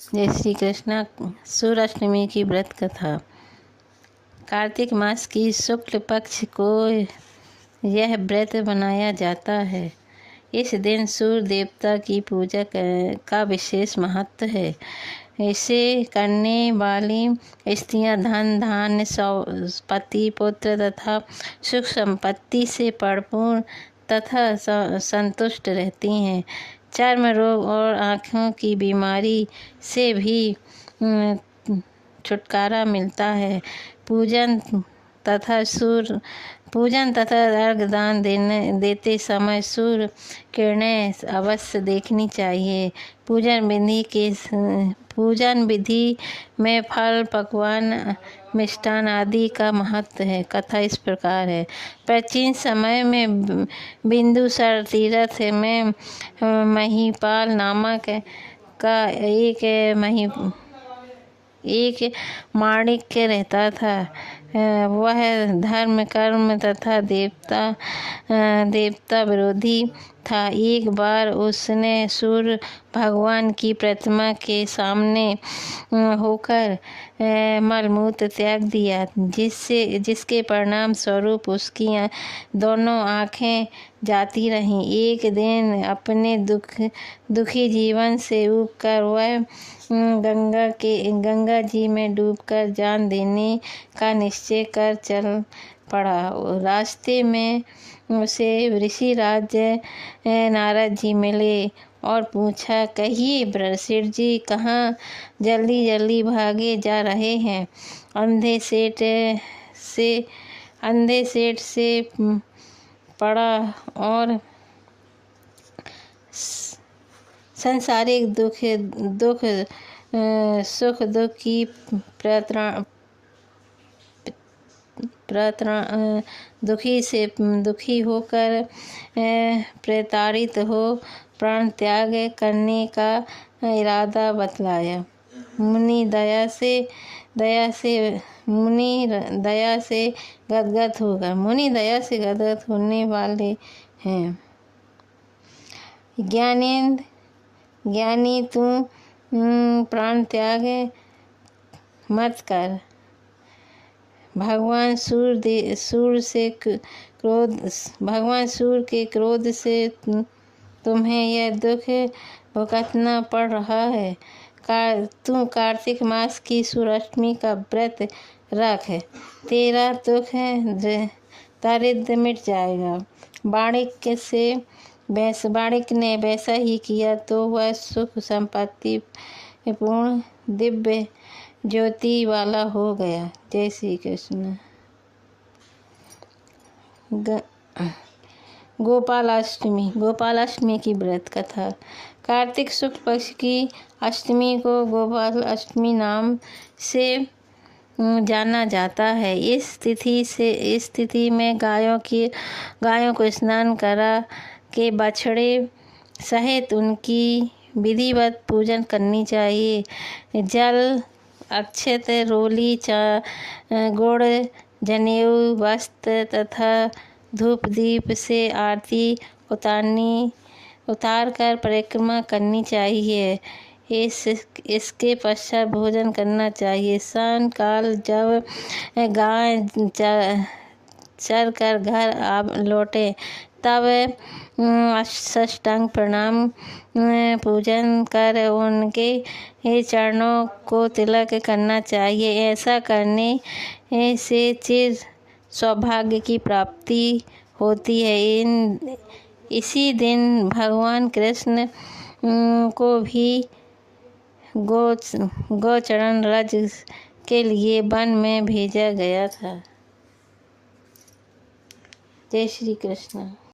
जय श्री कृष्णा। सूर्याष्टमी की व्रत कथा। कार्तिक मास की शुक्ल पक्ष को यह व्रत मनाया जाता है। इस दिन सूर्य देवता की पूजा का विशेष महत्व है। इसे करने वाली स्त्रियां धन धान्य पति पुत्र तथा सुख संपत्ति से परिपूर्ण तथा संतुष्ट रहती हैं। चर्म रोग और आँखों की बीमारी से भी छुटकारा मिलता है। पूजन तथा अर्घ दान देते समय सूर्य किरणें अवश्य देखनी चाहिए। पूजन विधि में फल पकवान मिष्टान आदि का महत्व है। कथा इस प्रकार है। प्राचीन समय में बिंदुसर तीर्थ में महीपाल नामक का एक माणिक्य रहता था। वह धर्म कर्म तथा देवता विरोधी था। एक बार उसने सूर्य भगवान की प्रतिमा के सामने होकर मलमूत्र त्याग दिया, जिसके परिणाम स्वरूप उसकी दोनों आँखें जाती रहीं। एक दिन अपने दुखी जीवन से ऊबकर वह गंगा जी में डूबकर जान देने का निश्चय कर चल पड़ा। रास्ते में उसे ऋषिराज नारद जी मिले और पूछा, कहिए ब्रह्मर्षि जी, कहाँ जल्दी जल्दी भागे जा रहे हैं? अंधे सेठ से पड़ा और संसारिक सुख दुख की दुखी होकर प्रताड़ित हो प्राण त्याग करने का इरादा बतलाया। मुनि दया से गदगद होने वाले हैं। ज्ञानी तू प्राण त्याग मत कर। भगवान सूर्य के क्रोध से तुम्हें यह दुख भुगतना पड़ रहा है। तू कार्तिक मास की सूर्याष्टमी का व्रत रख, तेरा दुख दारिद्र्य मिट जाएगा। बाणिक ने वैसा ही किया तो वह सुख संपत्ति पूर्ण दिव्य ज्योति वाला हो गया। जय श्री कृष्ण। गोपालाष्टमी की व्रत कथा। कार्तिक शुक्ल पक्ष की अष्टमी को गोपाल अष्टमी नाम से जाना जाता है। इस तिथि में गायों को स्नान करा के बछड़े सहित उनकी विधिवत पूजन करनी चाहिए। जल, अक्षत, रोली, गुड़, जनेऊ, वस्त्र तथा धूप दीप से आरती उतार कर परिक्रमा करनी चाहिए। इसके पश्चात भोजन करना चाहिए। सायं काल जब गाय चर कर घर लौटे तब साष्टांग प्रणाम पूजन कर उनके चरणों को तिलक करना चाहिए। ऐसा करने से चिर सौभाग्य की प्राप्ति होती है। इसी दिन भगवान कृष्ण को भी गोचरण रज के लिए वन में भेजा गया था। जय श्री कृष्ण।